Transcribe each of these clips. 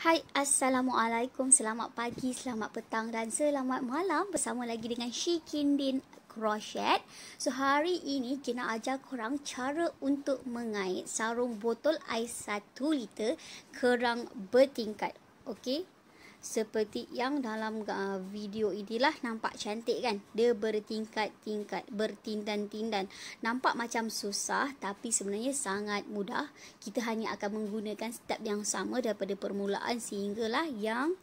Hai, Assalamualaikum, selamat pagi, selamat petang dan selamat malam. Bersama lagi dengan Shikindin Crochet. So, hari ini kita ajar korang cara untuk mengait sarung botol air 1 liter kerang bertingkat. Okey? Seperti yang dalam video inilah, nampak cantik kan? Dia bertingkat-tingkat, bertindan-tindan. Nampak macam susah, tapi sebenarnya sangat mudah. Kita hanya akan menggunakan step yang sama daripada permulaan sehinggalah yang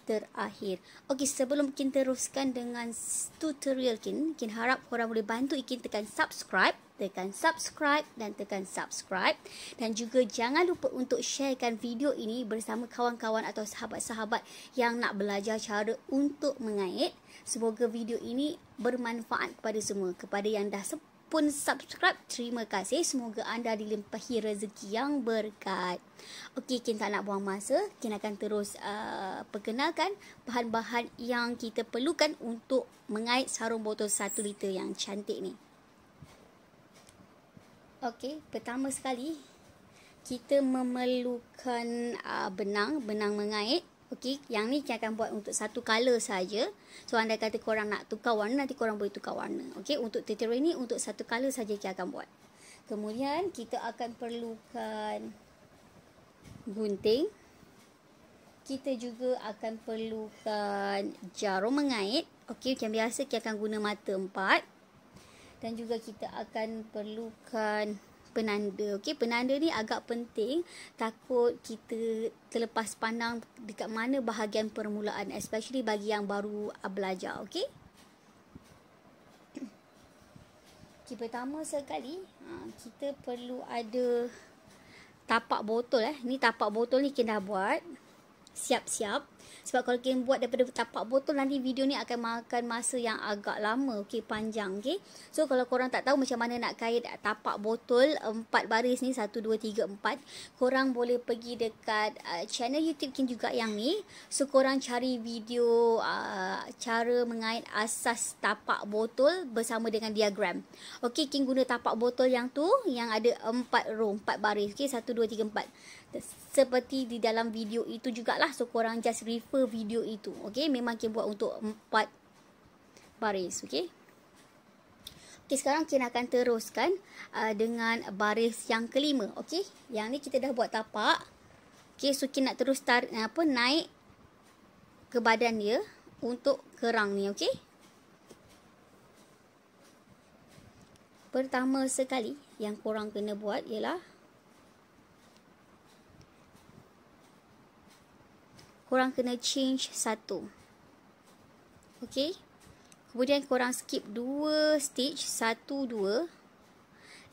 terakhir. Okey, sebelum kita teruskan dengan tutorial kita harap korang boleh bantu Ikin tekan subscribe dan tekan subscribe, dan juga jangan lupa untuk sharekan video ini bersama kawan-kawan atau sahabat-sahabat yang nak belajar cara untuk mengait. Semoga video ini bermanfaat kepada semua. Kepada yang dah pun subscribe, terima kasih. Semoga anda dilimpahi rezeki yang berkat. Okey, kita tak nak buang masa. Kita akan terus perkenalkan bahan-bahan yang kita perlukan untuk mengait sarung botol 1 liter yang cantik ni. Okey, pertama sekali kita memerlukan benang mengait. Okey, yang ni kita akan buat untuk satu color saja. So, anda kata korang nak tukar warna, nanti korang boleh tukar warna. Okey, untuk tutorial ni untuk satu color saja kita akan buat. Kemudian kita akan perlukan gunting. Kita juga akan perlukan jarum mengait. Okey, macam biasa kita akan guna mata 4. Dan juga kita akan perlukan penanda. Okey, penanda ni agak penting, takut kita terlepas pandang dekat mana bahagian permulaan, especially bagi yang baru belajar. Okey. Okay, pertama sekali kita perlu ada tapak botol. Ni tapak botol ni kita dah buat siap-siap. Sebab kalau kita buat daripada tapak botol, nanti video ni akan makan masa yang agak lama, okey, panjang, okey. So, kalau korang tak tahu macam mana nak kait tapak botol 4 baris ni, 1, 2, 3, 4, korang boleh pergi dekat channel YouTube Kin juga yang ni. So, korang cari video cara mengait asas tapak botol bersama dengan diagram. Okey, Kin guna tapak botol yang tu, yang ada 4 row, 4 baris, okey, 1, 2, 3, 4. Seperti di dalam video itu jugalah. So, korang just refer video itu. Okey, memang kita buat untuk 4 baris. Okey. Okey, sekarang kita akan teruskan dengan baris yang kelima. Okey, yang ni kita dah buat tapak. Okey, so kita nak terus tarik naik ke badan dia untuk kerang ni. Okey. Pertama sekali yang korang kena buat ialah korang kena change 1. Okey. Kemudian korang skip 2 stitch, 1, 2.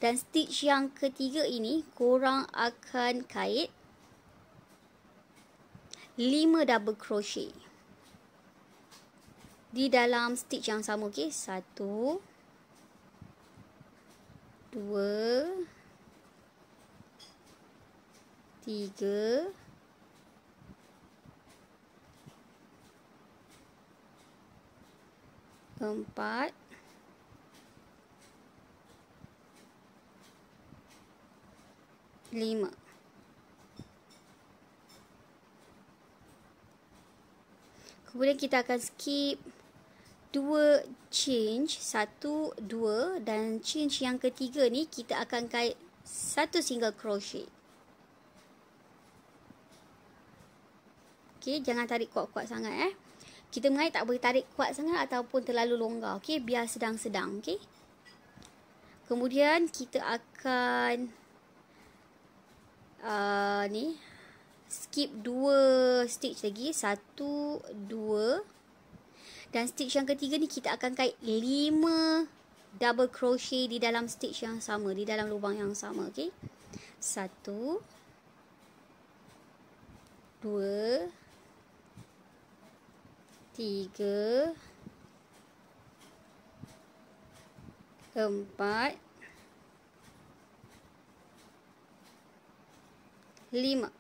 Dan stitch yang ketiga ini korang akan kait 5 double crochet di dalam stitch yang sama. Okey, 1, 2, 3, 4, 5. Kemudian kita akan skip 2 change, 1, 2, dan change yang ketiga ni kita akan kait 1 single crochet. Okey, jangan tarik kuat-kuat sangat. Kita mengait tak boleh tarik kuat sangat ataupun terlalu longgar. Okey, biar sedang-sedang. Okey. Kemudian kita akan skip 2 stitch lagi, 1, 2. Dan stitch yang ketiga ni kita akan kait 5 double crochet di dalam stitch yang sama, di dalam lubang yang sama. Okey. 1, 2, 3, 4, 5.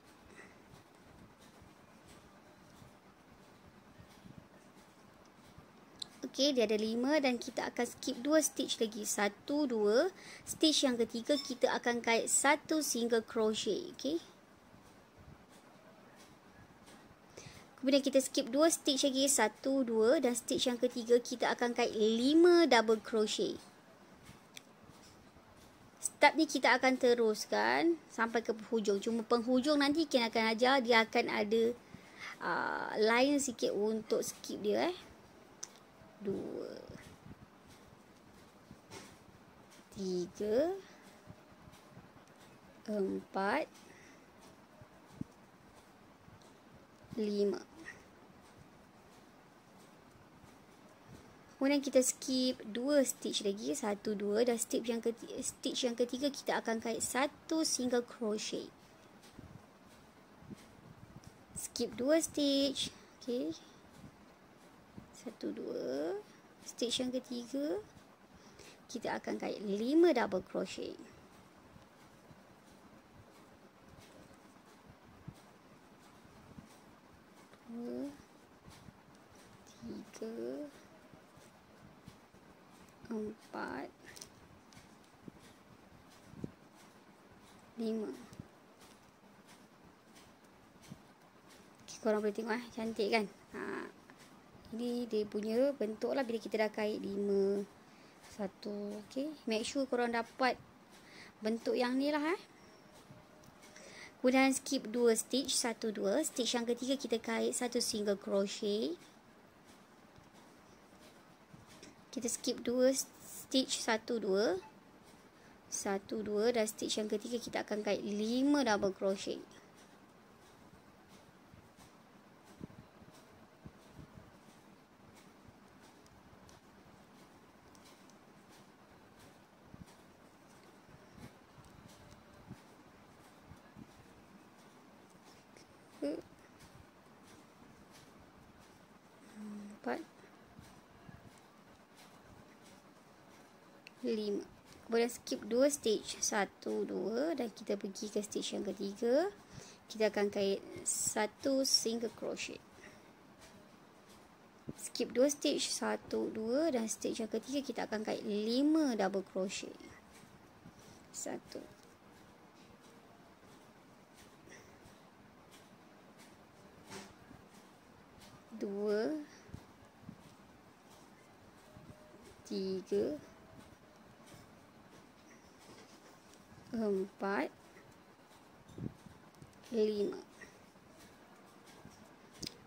Okey, dia ada 5 dan kita akan skip 2 stitch lagi. 1, 2. Stitch yang ketiga kita akan kait 1 single crochet. Okey. Kemudian kita skip 2 stitch lagi, 1, 2, dan stitch yang ketiga kita akan kait 5 double crochet. Step ni kita akan teruskan sampai ke penghujung. Cuma penghujung nanti kita akan ajar, dia akan ada line sikit untuk skip dia. 2, 3, 4, 5. Kemudian kita skip 2 stitch lagi, 1, 2, dan stitch yang ketiga kita akan kait 1 single crochet. Skip 2 stitch. Okey. 1, 2, stitch yang ketiga kita akan kait 5 double crochet. 2, 3, 4, 5. Korang boleh tengok cantik kan. Ini dia punya bentuk lah bila kita dah kait 5 1. Okay, make sure korang dapat bentuk yang ni lah. Kemudian skip 2 stitch, 1, 2. Stitch yang ketiga kita kait 1 single crochet. Kita skip 2 stitch, 1, 2, 1, 2, dan stitch yang ketiga kita akan kait 5 double crochet. Empat, 5. Kemudian skip 2 stitch, 1, 2, dan kita pergi ke stitch yang ketiga. Kita akan kait 1 single crochet. Skip 2 stitch, 1, 2, dan stitch yang ketiga kita akan kait 5 double crochet. 1, 2, 3, 4, 5.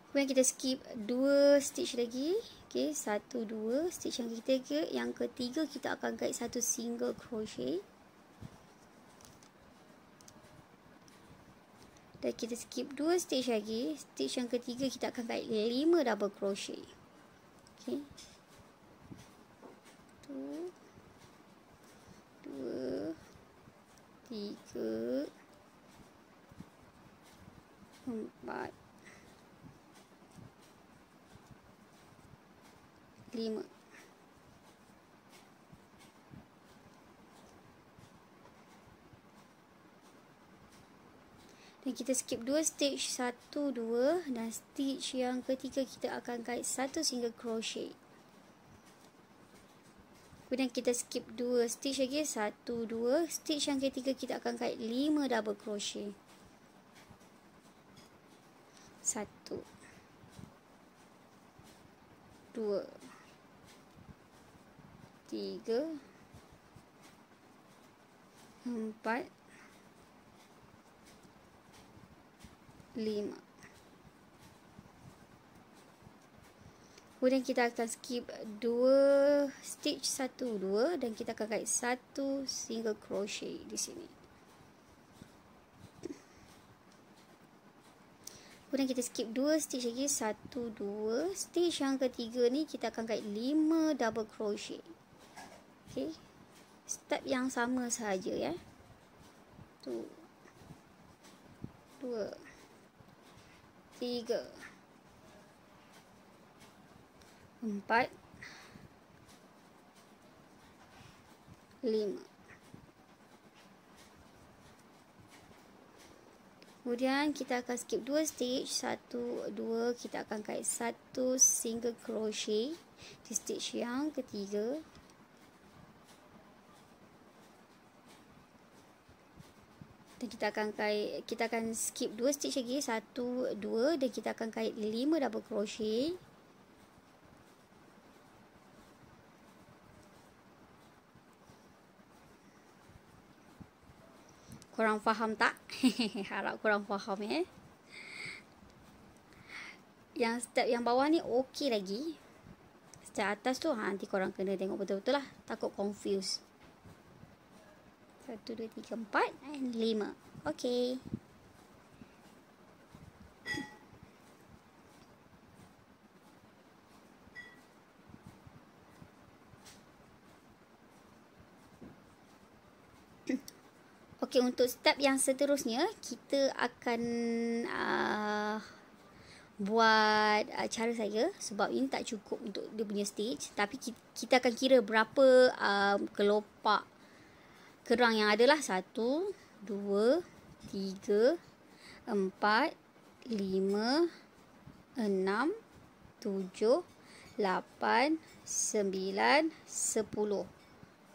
Kemudian kita skip 2 stitch lagi. Okey, 1, 2, stitch yang ketiga kita akan kait 1 single crochet. Dan kita skip 2 stitch lagi. Stitch yang ketiga kita akan kait 5 double crochet. Okey. 1, 2, 3, 4, 5. Dan kita skip 2 stitch, 1, 2, dan stitch yang ketiga kita akan kait 1 single crochet. Kemudian kita skip 2 stitch lagi, 1, 2, stitch yang ketiga kita akan kait 5 double crochet. 1, 2, 3, 4, 5. Kemudian kita akan skip 2 stitch, 1, 2, dan kita akan kait 1 single crochet di sini. Kemudian kita skip 2 stitch lagi, 1, 2, stitch yang ketiga ni kita akan kait 5 double crochet. Okey. Step yang sama sahaja ya. 1, 2, 3, 4, 5. Kemudian kita akan skip 2 stitch, 1, 2, kita akan kait 1 single crochet di stitch yang ketiga. Dan kita akan skip 2 stitch lagi, 1 2, dan kita akan kait 5 double crochet. Korang faham tak? Harap korang faham ya. Yang step yang bawah ni okey lagi. Step atas tu nanti korang kena tengok betul-betul lah, takut confuse. 1 2 3 4 and 5. Okey. Okey, untuk step yang seterusnya kita akan buat cara saya, sebab ini tak cukup untuk dia punya stitch, tapi kita akan kira berapa kelopak kerang yang ada lah. 1 2 3 4 5 6 7 8 9 10.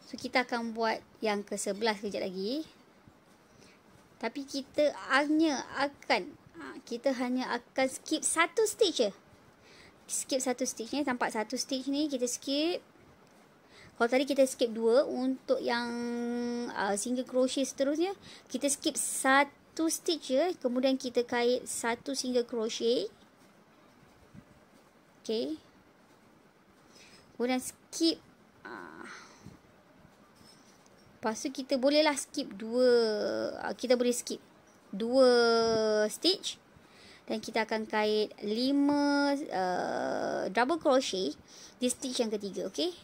So kita akan buat yang ke-11 kejap lagi. Tapi kita hanya akan skip 1 stitch je. Skip 1 stitch ni. Nampak 1 stitch ni kita skip. Kalau tadi kita skip 2, untuk yang single crochet seterusnya kita skip 1 stitch je, kemudian kita kait 1 single crochet. Okey. Kemudian skip. Lepas tu kita bolehlah skip 2. Kita boleh skip 2 stitch. Dan kita akan kait 5 double crochet di stitch yang ketiga. Okey.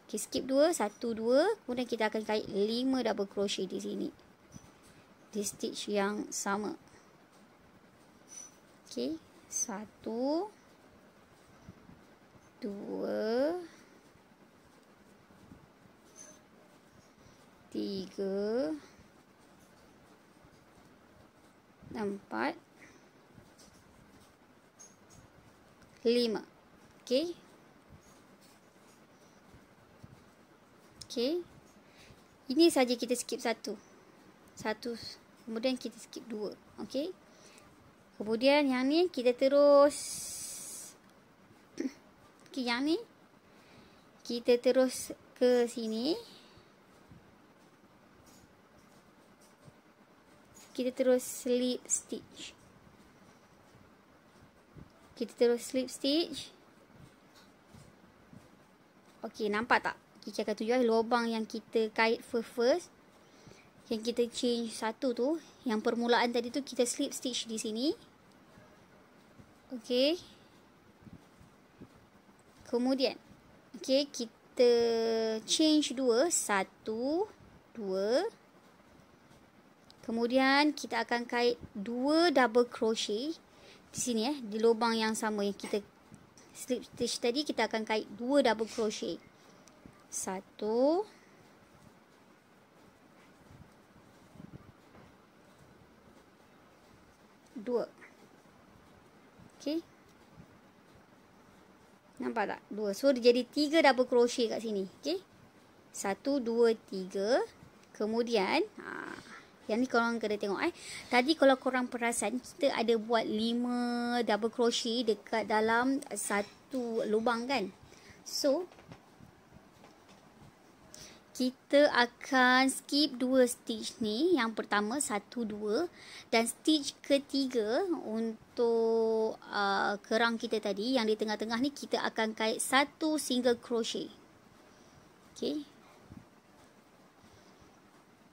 Okay, skip 2. 1 2. Kemudian kita akan kait 5 double crochet di sini. Di stitch yang sama. Okey. 1 2 3 4 5. Okey. Okey. Ini saja kita skip 1. Kemudian kita skip 2. Okey. Kemudian yang ni kita terus okey, yang ni kita terus ke sini. Kita terus slip stitch. Okey, nampak tak? Kiki akan tunjuk lubang yang kita kait first. Yang kita change 1 tu, yang permulaan tadi tu kita slip stitch di sini. Okey. Kemudian, okey, kita change 2, 1 2. Kemudian kita akan kait 2 double crochet di sini di lubang yang sama yang kita slip stitch tadi. Kita akan kait 2 double crochet. 1 2. Okey. Nampak tak? 2. So dia jadi 3 double crochet kat sini. Okey. 1 2 3. Kemudian yang ni korang kena tengok Tadi kalau korang perasan, kita ada buat 5 double crochet dekat dalam satu lubang kan. So kita akan skip 2 stitch ni. Yang pertama 1 2, dan stitch ketiga untuk kerang kita tadi yang di tengah-tengah ni kita akan kait 1 single crochet. Okey.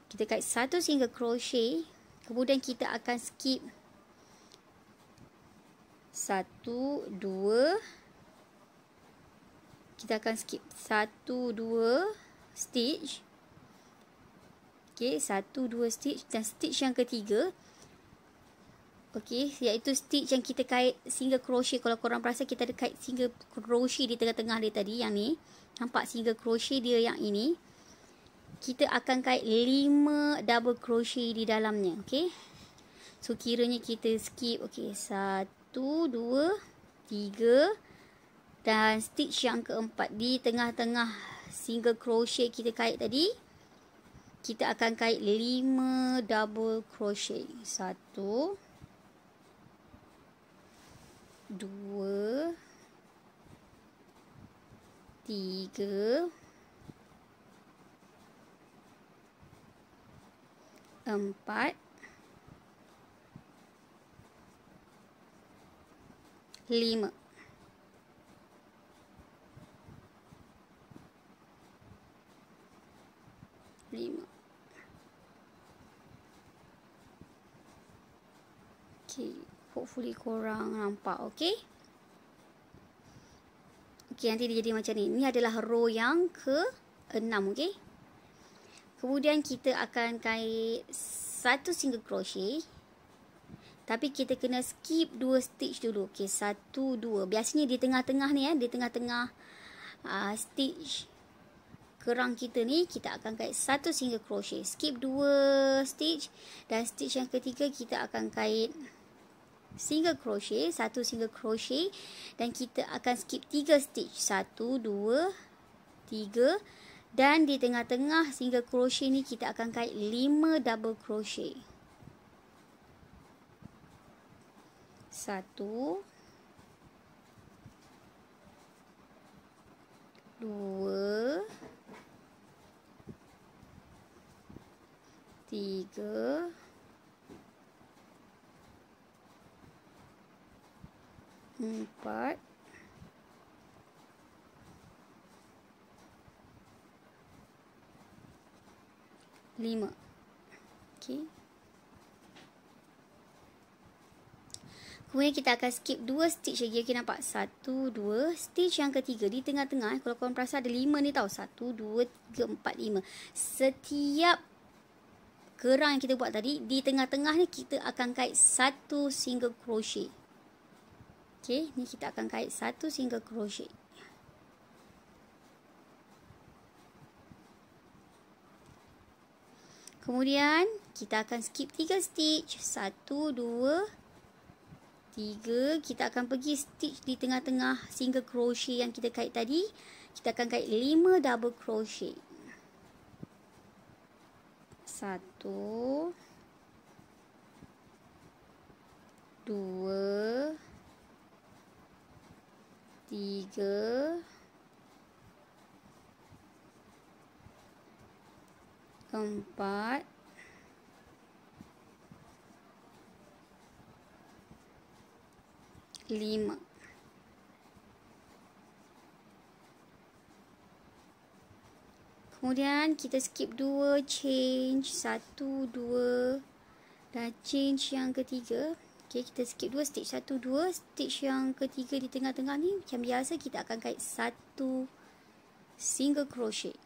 Kita kait 1 single crochet, kemudian kita akan skip 1 2. Kita akan skip 1 2 stitch. Okey, 1 2 stitch, dan stitch yang ketiga, okey, iaitu stitch yang kita kait single crochet. Kalau korang perasan, kita ada kait single crochet di tengah-tengah dia tadi, yang ni. Nampak single crochet dia yang ini. Kita akan kait 5 double crochet di dalamnya. Okey. So kiranya kita skip, okey, 1 2 3, dan stitch yang keempat di tengah-tengah single crochet kita kait tadi. kita akan kait 5 double crochet. 1 2 3 4 5. Okay, hopefully korang nampak. Okay, nanti dia jadi macam ni. Ini adalah row yang ke-6. Okay, kemudian kita akan kait 1 single crochet, tapi kita kena skip 2 stitch dulu. Okay, 1 2. Biasanya di tengah-tengah ni di tengah-tengah stitch kerang kita ni, kita akan kait 1 single crochet, skip 2 stitch, dan stitch yang ketiga kita akan kait single crochet, 1 single crochet, dan kita akan skip 3 stitch, 1 2 3, dan di tengah-tengah single crochet ni kita akan kait 5 double crochet. 1 2 3 4 5. Okay, kemudian kita akan skip 2 stitch lagi. Okay, nampak? 1 2, stitch yang ketiga di tengah-tengah. Kalau korang perasan ada 5 ni tau. 1 2 3 4 5. Setiap kerang yang kita buat tadi, di tengah-tengah ni kita akan kait 1 single crochet. Okay, ni kita akan kait 1 single crochet. Kemudian kita akan skip 3 stitch. 1 2 3. Kita akan pergi stitch di tengah-tengah single crochet yang kita kait tadi. Kita akan kait 5 double crochet. 1 2 3 4 5. Kemudian kita skip 2 change, 1 2, dan change yang ketiga. Okay, kita skip 2 stitch, 1 2, stitch yang ketiga di tengah-tengah ni macam biasa kita akan kait 1 single crochet.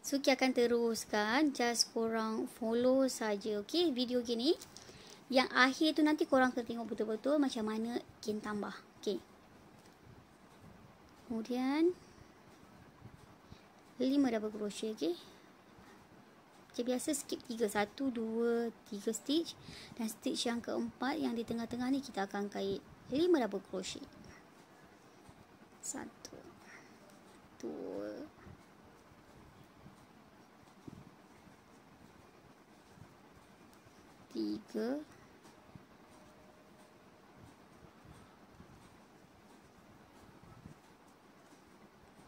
So, kita akan teruskan, just korang follow saja. Okay, video gini. Yang akhir tu nanti korang kena tengok betul-betul macam mana Kin tambah. Okay. Kemudian 5 double crochet. Okay. Macam biasa skip 3. 1, 2, 3 stitch. Dan stitch yang keempat yang di tengah-tengah ni kita akan kait 5 double crochet. 1 2 3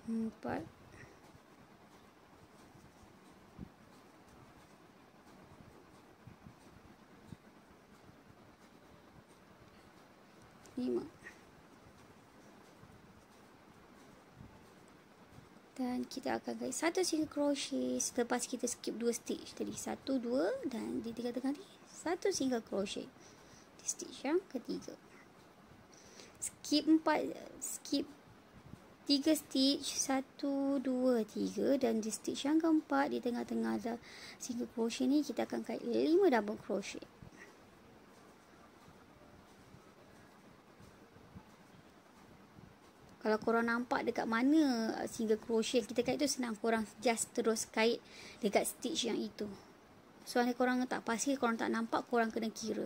4 5. Dan kita akan kait 1 single crochet selepas kita skip 2 stitch tadi. 1 2, dan di tengah-tengah ni 1 single crochet di stitch yang ketiga. Skip 3 stitch, 1 2 3, dan di stitch yang keempat di tengah-tengah ada single crochet ni kita akan kait 5 double crochet. Kalau korang nampak dekat mana single crochet kita kait tu, senang, korang just terus kait dekat stitch yang itu. Soalnya korang tak pasti, korang tak nampak, korang kena kira.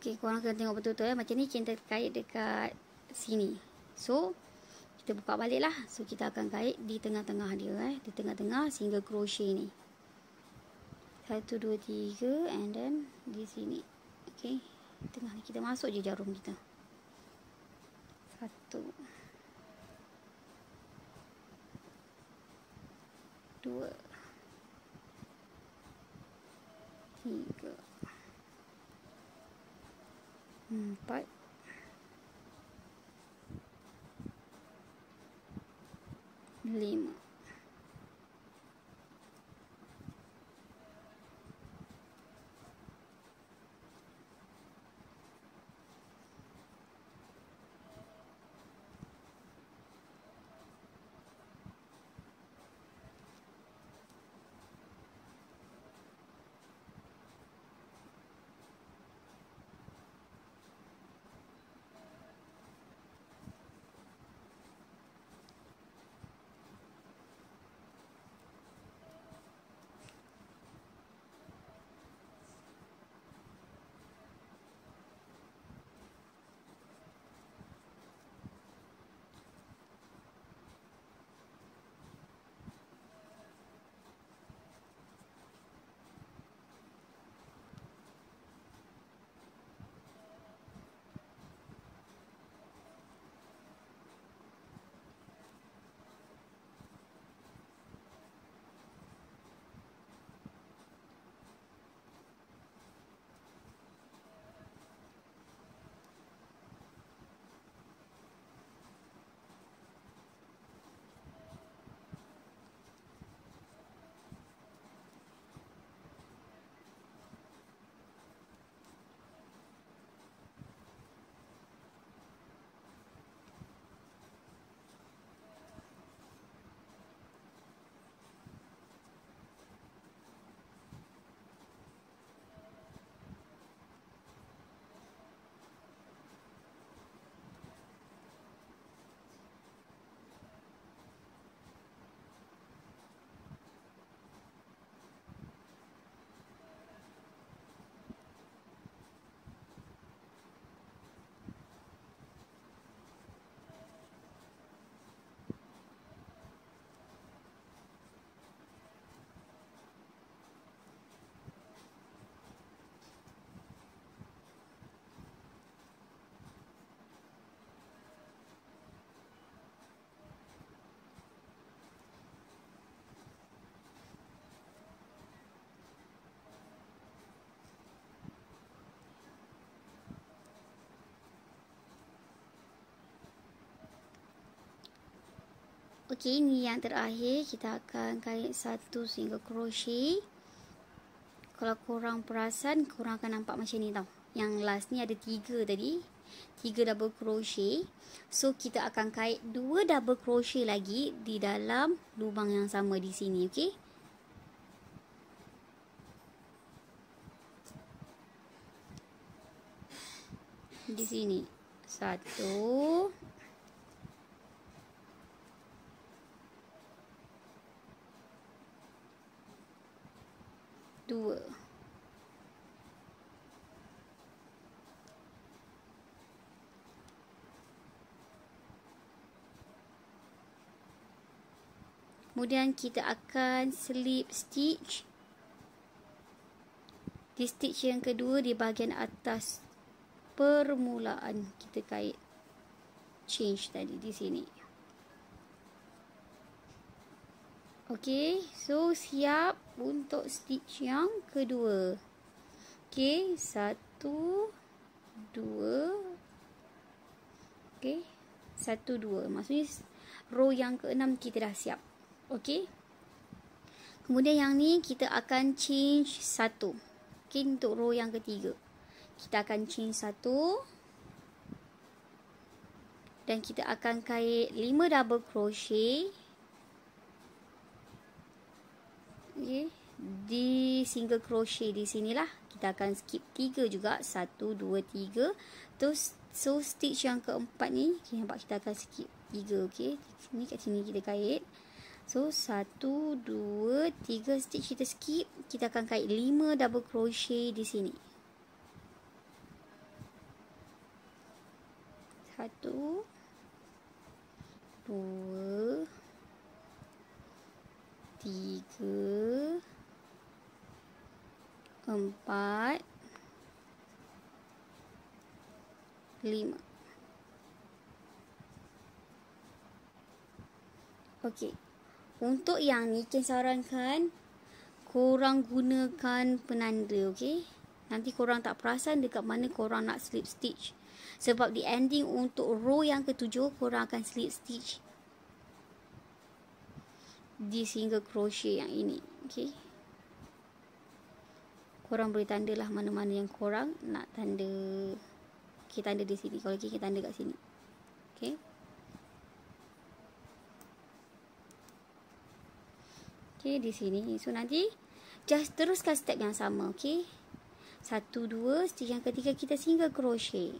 Okey, korang kena tengok betul-betul macam ni kita kait dekat sini. So kita buka balik lah. So kita akan kait di tengah-tengah dia di tengah-tengah single crochet ni. 1 2 3 and then di sini. Okey, tengah ni kita masuk je jarum kita. 1 2 3 4 5. Okey, ni yang terakhir kita akan kait 1 single crochet. Kalau korang perasan, korang akan nampak macam ni tau. Yang last ni ada 3 tadi. 3 double crochet. So kita akan kait 2 double crochet lagi di dalam lubang yang sama di sini, okey? Di sini 1 2 kemudian kita akan slip stitch di stitch yang kedua di bahagian atas permulaan kita kait change tadi di sini. Okey, so siap untuk stitch yang kedua. Okey, 1 2. Okey, 1 2. Maksudnya row yang ke-6 kita dah siap. Okey. Kemudian yang ni kita akan change 1. Okey, untuk row yang ketiga. Kita akan change 1. Dan kita akan kait 5 double crochet. Okay. Di single crochet di sinilah kita akan skip 3 juga, 1 2 3. Terus so stitch yang keempat ni nampak kita akan skip 3. okey, ni kat sini kita kait. So 1 2 3 stitch kita skip, kita akan kait 5 double crochet di sini. 1 2 3 4 5. Okey. Untuk yang ni, Ken sarankan korang gunakan penanda, okey? Nanti korang tak perasan dekat mana korang nak slip stitch. Sebab di ending untuk row yang ketujuh, korang akan slip stitch di single crochet yang ini, okey? Korang boleh tandalah mana-mana yang korang nak tanda. Okey, tanda di sini. Kalau kita tanda kat sini. Okey. Okey, di sini. So, nanti just teruskan step yang sama, okey? 1, 2, stitch yang ketiga kita single crochet.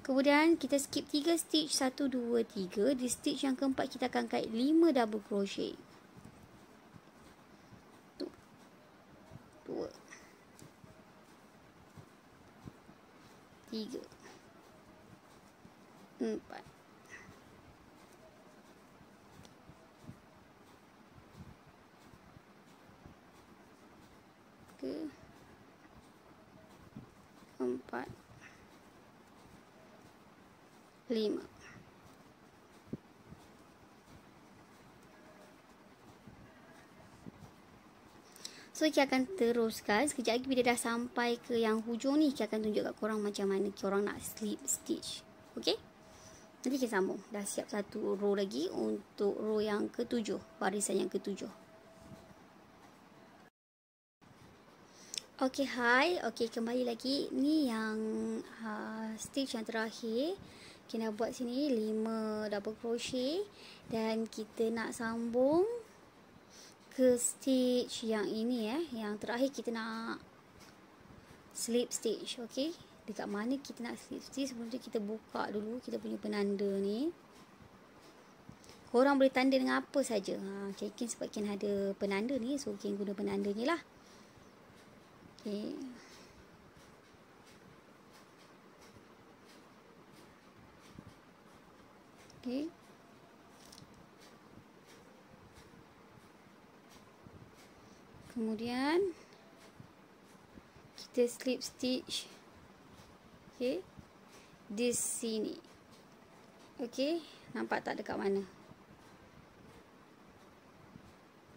Kemudian kita skip 3 stitch, 1, 2, 3. Di stitch yang keempat kita akan kait 5 double crochet. 1, 2, 3, 4. Ke 4, 5. So, kita akan teruskan. Sekejap lagi bila dah sampai ke yang hujung ni, kita akan tunjuk kat korang macam mana korang nak slip stitch. Okey? Nanti kita sambung. Dah siap satu row lagi untuk row yang ketujuh. Barisan yang ketujuh. Okey, hai. Okey, kembali lagi. Ni yang stitch yang terakhir. Kita nak buat sini 5 double crochet. Dan kita nak sambung ke stitch yang ini yang terakhir kita nak slip stitch. Okey, dekat mana kita nak slip stitch? Sebelum tu kita buka dulu kita punya penanda ni. Korang boleh tanda dengan apa saja. Ken sebab Ken ada penanda ni, so Ken guna penanda ni lah. Okey. Okey. Kemudian kita slip stitch, okey, di sini. Okey, nampak tak dekat mana?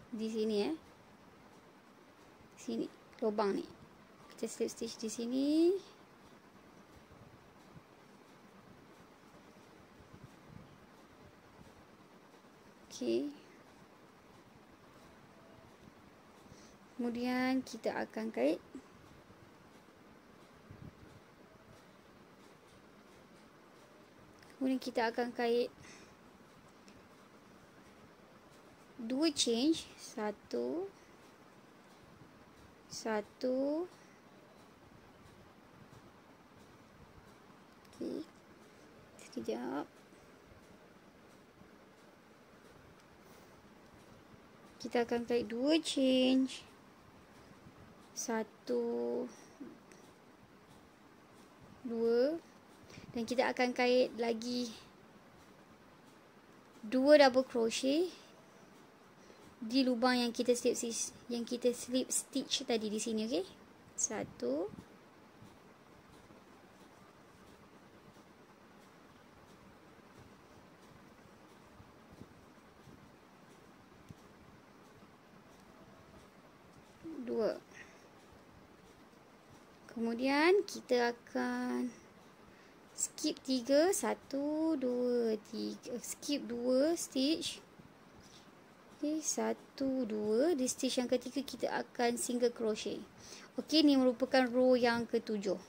Di sini sini, lubang ni. Kita slip stitch di sini. Okey. Kemudian kita akan kait. Kemudian kita akan kait 2 change, 1 1. Okey. Sekejap. Kita akan kait 2 change, 1 2, dan kita akan kait lagi 2 double crochet di lubang yang kita slip stitch tadi di sini. Okey, 1 2. Kemudian kita akan skip 3, 1 2 3, skip 2 stitch. Okey, 1 2. Di stitch yang ketiga kita akan single crochet. Okey, ni merupakan row yang ketujuh.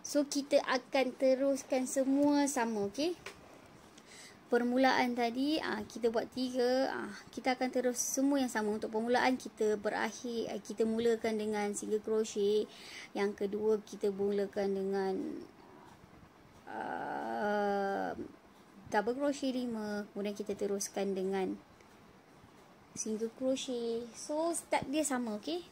So kita akan teruskan semua sama. Okey, permulaan tadi kita buat 3, kita akan terus semua yang sama. Untuk permulaan kita kita mulakan dengan single crochet. Yang kedua kita mulakan dengan double crochet 5. Kemudian kita teruskan dengan single crochet. So step dia sama. Okey,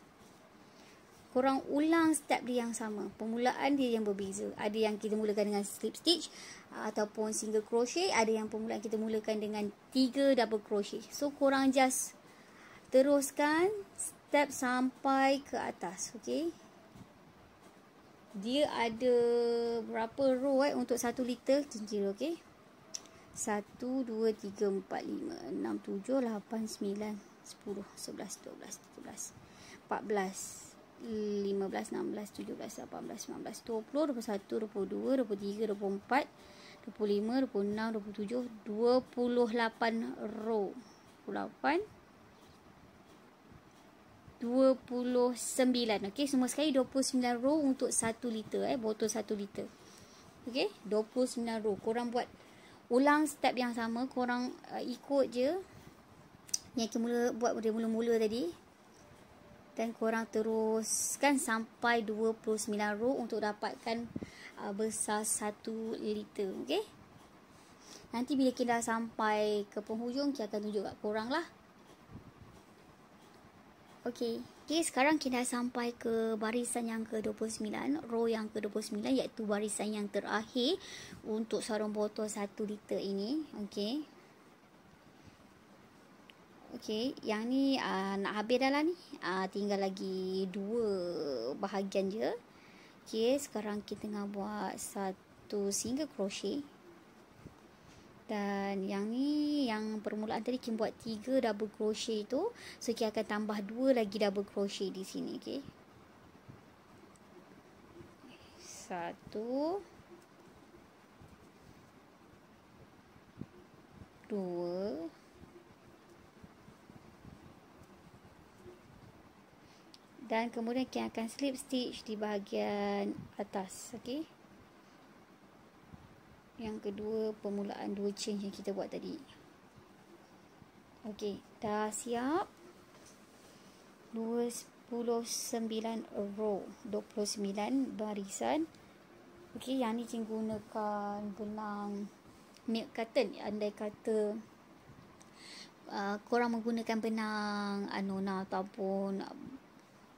korang ulang step dia yang sama. Permulaan dia yang berbeza. Ada yang kita mulakan dengan slip stitch ataupun single crochet. Ada yang permulaan kita mulakan dengan 3 double crochet. So korang just teruskan step sampai ke atas. Okay. Dia ada berapa row untuk 1 liter. Kira okay. 1, 2, 3, 4, 5, 6, 7, 8, 9, 10, 11, 12, 13, 14, 15, 16, 17, 18, 19, 20, 21, 22, 23, 24, 25, 26, 27, 28 row. 28, 29. Okey, semua sekali 29 row untuk 1 liter botol 1 liter. Okey, 29 row. Korang buat ulang step yang sama, korang ikut je yang kita buat dari mula-mula tadi. Dan korang teruskan sampai 29 row untuk dapatkan besar 1 liter. Okay. Nanti bila kita dah sampai ke penghujung, kita akan tunjuk kat korang lah. Okay. Okay, sekarang kita dah sampai ke barisan yang ke-29, row yang ke-29, iaitu barisan yang terakhir untuk sarung botol 1 liter ini. Okay. Okey, yang ni nak habis dah lah ni. Tinggal lagi 2 bahagian je. Okey, sekarang kita tengah buat 1 single crochet. Dan yang ni, yang permulaan tadi kita buat 3 double crochet tu. So, kita akan tambah 2 lagi double crochet di sini. Okey. 1, 2, dan kemudian kita akan slip stitch di bahagian atas. Okey. Yang kedua, permulaan 2 chain yang kita buat tadi. Okey, dah siap. 29 row, 29 barisan. Okey, yang ni kita gunakan benang milk cotton. Andai kata korang menggunakan benang Anona ataupun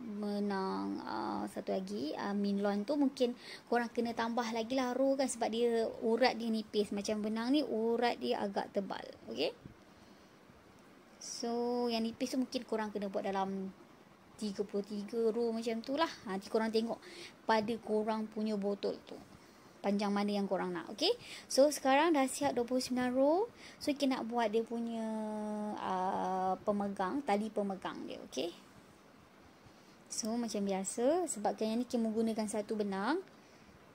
benang satu lagi Minlon tu, mungkin korang kena tambah lagi lah row kan, sebab dia urat dia nipis. Macam benang ni urat dia agak tebal. Okay. So yang nipis tu mungkin korang kena buat dalam 33 row macam tu lah. Nanti korang tengok pada korang punya botol tu panjang mana yang korang nak. Okay. So sekarang dah siap 29 row. So kita nak buat dia punya pemegang, tali pemegang dia. Okay. So macam biasa, sebabkan yang ni kita menggunakan satu benang,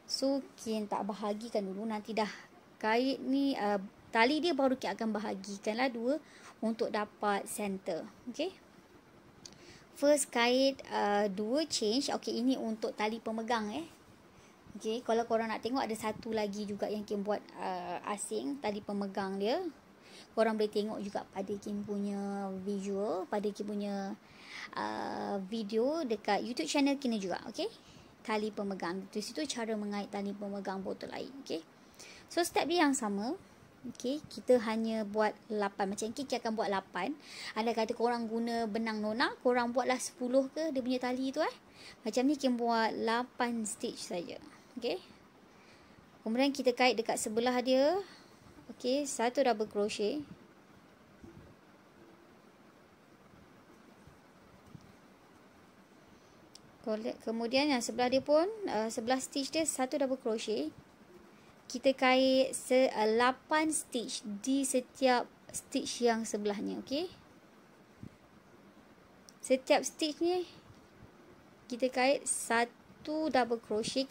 so kita tak bahagikan dulu. Nanti dah kait ni tali dia, baru kita akan bahagikan lah 2 untuk dapat center. Okay. First kait 2 change. Okay, ini untuk tali pemegang Okay, kalau korang nak tengok ada satu lagi juga yang kita buat asing, tali pemegang dia. Korang boleh tengok juga pada Kim punya visual, pada Kim punya video dekat YouTube channel Kim juga. Okay, tali pemegang. Di situ cara mengait tali pemegang botol air. Okay, so step dia yang sama. Okay, kita hanya buat 8. Macam ni kita akan buat 8. Anda kata korang guna benang Nona, korang buatlah 10 ke dia punya tali tu Macam ni kita buat 8 stitch saja. Okay, kemudian kita kait dekat sebelah dia. Okay, 1 double crochet. Kemudian yang sebelah dia pun, sebelah stitch dia 1 double crochet. Kita kait 8 stitch di setiap stitch yang sebelahnya. Okay, setiap stitch ni kita kait 1 double crochet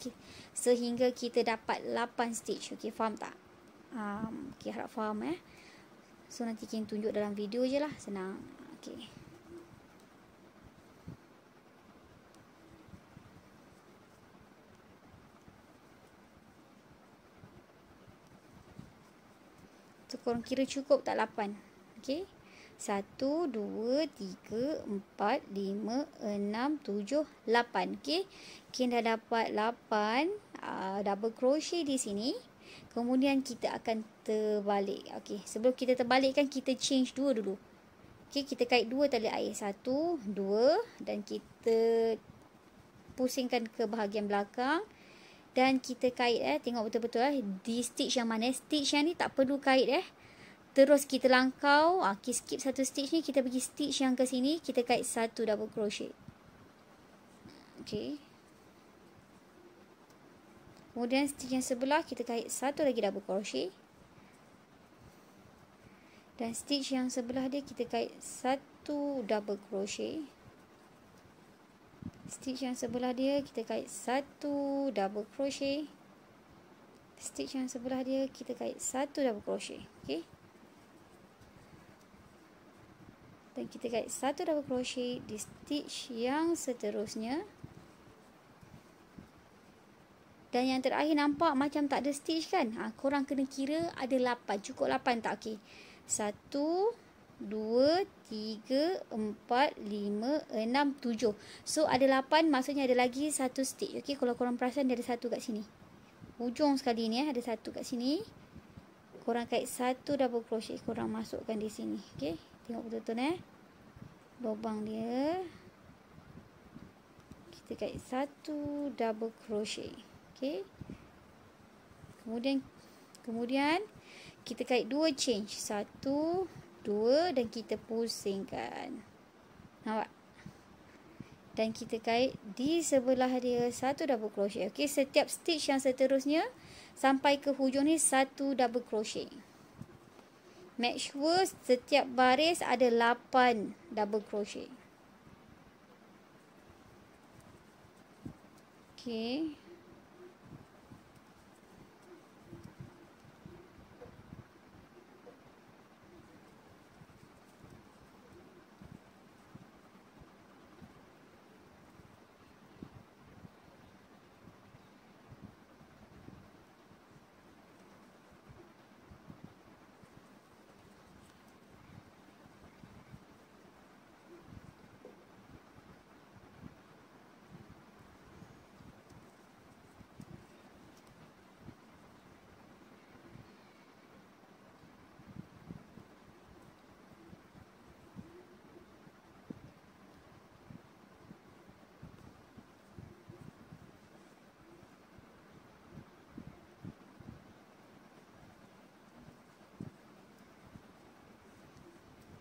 sehingga kita dapat 8 stitch. Okay, faham tak? Okay, harap faham So nanti kita tunjuk dalam video je lah, senang. Okay, so korang kira cukup tak 8? Okay, 1, 2, 3, 4, 5, 6, 7, 8. Okay, kita dah dapat 8 double crochet di sini. Kemudian kita akan terbalik. Okay, sebelum kita terbalikkan, kita change 2 dulu. Okay, kita kait 2 tali air. 1, 2, dan kita pusingkan ke bahagian belakang. Dan kita kait tengok betul-betul di stitch yang mana. Stitch yang ni tak perlu kait Terus kita langkau, okay, skip satu stitch ni, kita pergi stitch yang ke sini, kita kait satu double crochet. Okay. Kemudian stitch yang sebelah kita kait satu lagi double crochet. Dan stitch yang sebelah dia kita kait satu double crochet. Stitch yang sebelah dia kita kait satu double crochet. Stitch yang sebelah dia kita kait satu double crochet. Okay. Dan kita kait satu double crochet di stitch yang seterusnya. Dan yang terakhir nampak macam tak ada stitch kan? Korang kena kira ada 8. Cukup 8 tak? Okey. 1, 2, 3, 4, 5, 6, 7. So ada 8, maksudnya ada lagi satu stitch. Okey, kalau korang perasan dia ada satu kat sini. Hujung sekali ni ada satu kat sini. Korang kait satu double crochet, korang masukkan di sini. Okey, tengok betul-betul lubang dia. Kita kait satu double crochet. Okey. Kemudian kita kait 2 change. 1, 2 dan kita pusingkan. Nampak? Dan kita kait di sebelah dia satu double crochet. Okey, setiap stitch yang seterusnya sampai ke hujung ni satu double crochet. Make sure setiap baris ada 8 double crochet. Okey.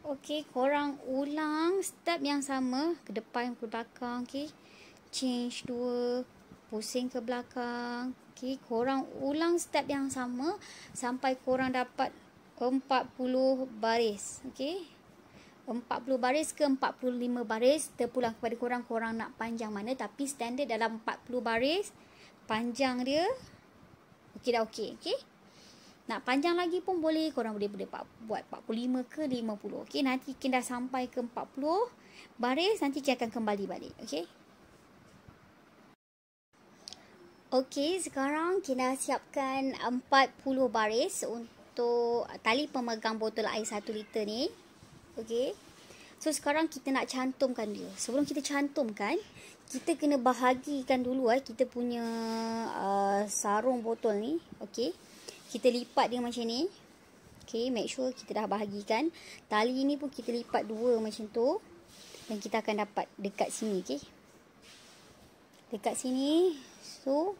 Okey, korang ulang step yang sama ke depan ke belakang. Okey, change 2, pusing ke belakang. Okey, korang ulang step yang sama sampai korang dapat 40 baris. Okey, 40 baris ke 45 baris, terpulang kepada korang, korang nak panjang mana. Tapi standard dalam 40 baris, panjang dia okey dah okey. Okey, nak panjang lagi pun boleh. Korang boleh buat 45 ke 50. Okey, nanti kita dah sampai ke 40 baris, nanti kita akan kembali balik. Okey. Okey, sekarang kita siapkan 40 baris untuk tali pemegang botol air 1 liter ni. Okey. So sekarang kita nak cantumkan dia. Sebelum kita cantumkan, kita kena bahagikan dulu kita punya sarung botol ni. Okey. Kita lipat dia macam ni. Okay, make sure kita dah bahagikan. Tali ni pun kita lipat 2 macam tu. Dan kita akan dapat dekat sini. Okay, dekat sini. So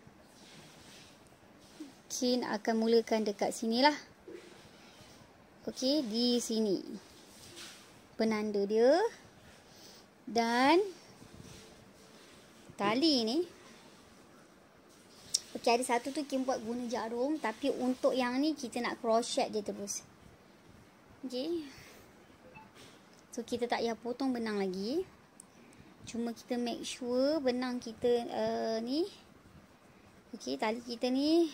Kin akan mulakan dekat sini lah. Okay, di sini penanda dia. Dan tali ni, okey, ada satu tu Kim buat guna jarum, tapi untuk yang ni kita nak crochet je terus. Okey. So kita tak payah potong benang lagi. Cuma kita make sure benang kita ni. Okey, tali kita ni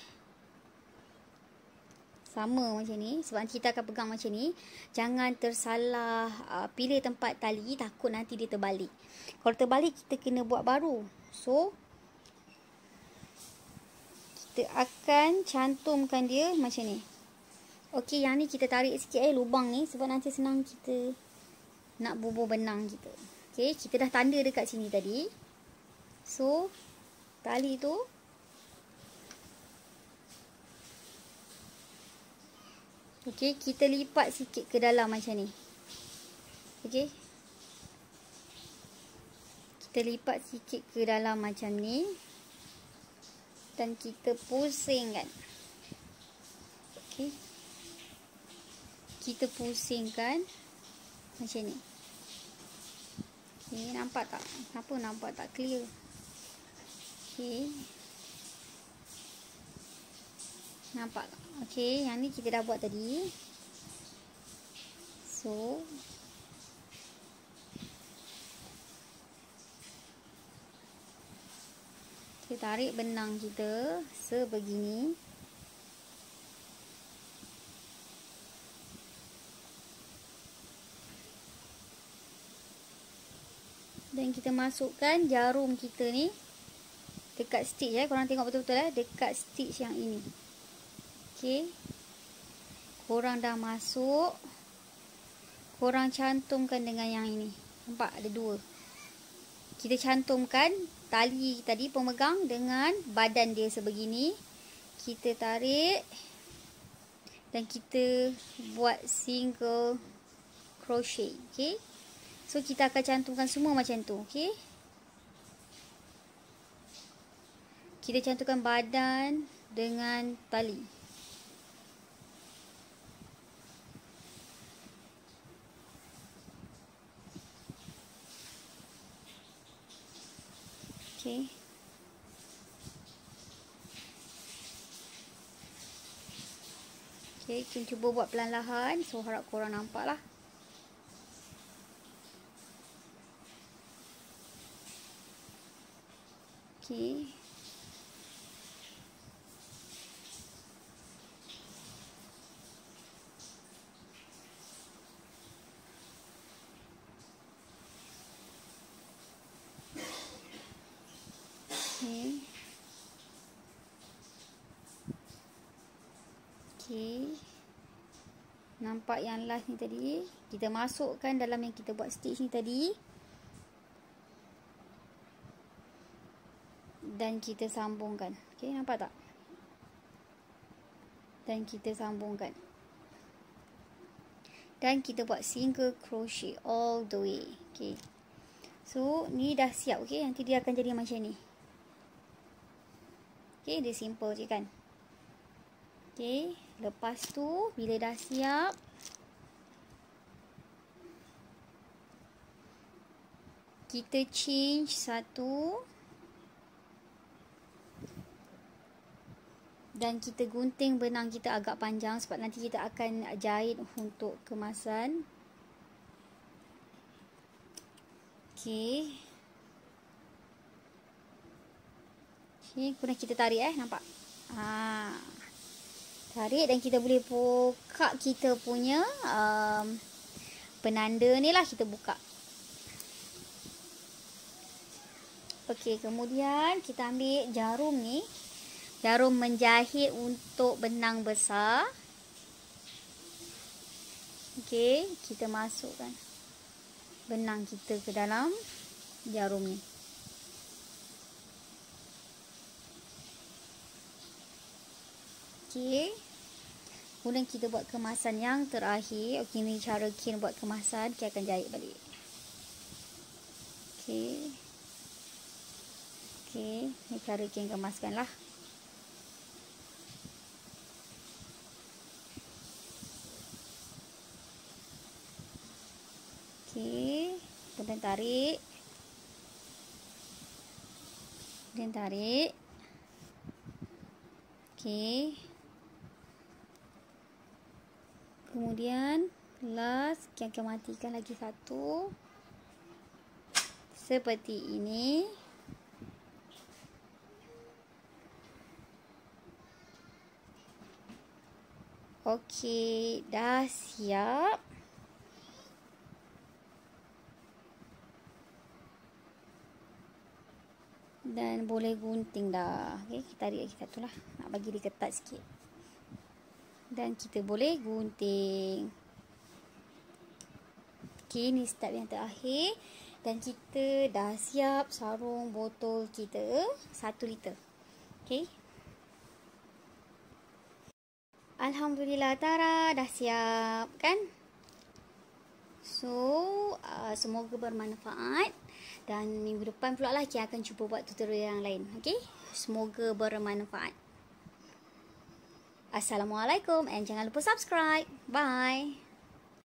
sama macam ni. Sebab kita akan pegang macam ni. Jangan tersalah pilih tempat tali, takut nanti dia terbalik. Kalau terbalik kita kena buat baru. So kita akan cantumkan dia macam ni. Okey, yang ni kita tarik sikit lubang ni sebab nanti senang kita nak bubur benang kita. Okey, kita dah tanda dekat sini tadi. So tali tu okey, kita lipat sikit ke dalam macam ni. Okey, Kita lipat sikit ke dalam macam ni. Dan kita pusingkan. Okey. Kita pusingkan macam ni. Okey, nampak tak? Kenapa nampak tak clear? Okey. Nampak tak? Okey, yang ni kita dah buat tadi. So, kita tarik benang kita sebegini. Dan kita masukkan jarum kita ni dekat stitch korang tengok betul-betul dekat stitch yang ini. Okey. Korang dah masuk. Korang cantumkan dengan yang ini. Nampak ada dua. Kita cantumkan tali tadi pemegang dengan badan dia sebegini. Kita tarik dan kita buat single crochet. Okey. So kita akan cantumkan semua macam tu. Okey. Kita cantumkan badan dengan tali. Okey. Okey, kita cuba buat perlahan-lahan. So harap korang nampak lah. Okey. Okey. Okey. Nampak yang last ni tadi. Kita masukkan dalam yang kita buat stitch ni tadi. Dan kita sambungkan. Okey, nampak tak? Dan kita sambungkan. Dan kita buat single crochet all the way. Okey. So, ni dah siap. Okey, nanti dia akan jadi macam ni. Okey, dia simple je kan. Okey, lepas tu bila dah siap, kita change satu dan kita gunting benang kita agak panjang sebab nanti kita akan jahit untuk kemasan. Okey. Okey, kemudian kita tarik nampak. Tarik dan kita boleh buka kita punya penanda ni lah, kita buka. Okey, kemudian kita ambil jarum ni. Jarum menjahit untuk benang besar. Okey, kita masukkan benang kita ke dalam jarum ni. Okey. Kemudian kita buat kemasan yang terakhir. Okey, ni cara Kin buat kemasan. Kita akan jahit balik. Okey. Okey, ni cara Kin kemaskan lah. Okey, kemudian tarik. Kemudian tarik. Okey. Kemudian last kita akan matikan lagi satu. Seperti ini. Okey, dah siap. Dan boleh gunting dah. Okey, kita tarik lagi satu lah. Nak bagi dia ketat sikit. Dan kita boleh gunting. Okey, ni step yang terakhir. Dan kita dah siap sarung botol kita 1 liter. Okey. Alhamdulillah, Tara dah siap kan? So, semoga bermanfaat. Dan minggu depan pula lah Kia akan cuba buat tutorial yang lain. Okay? Semoga bermanfaat. Assalamualaikum and jangan lupa subscribe. Bye.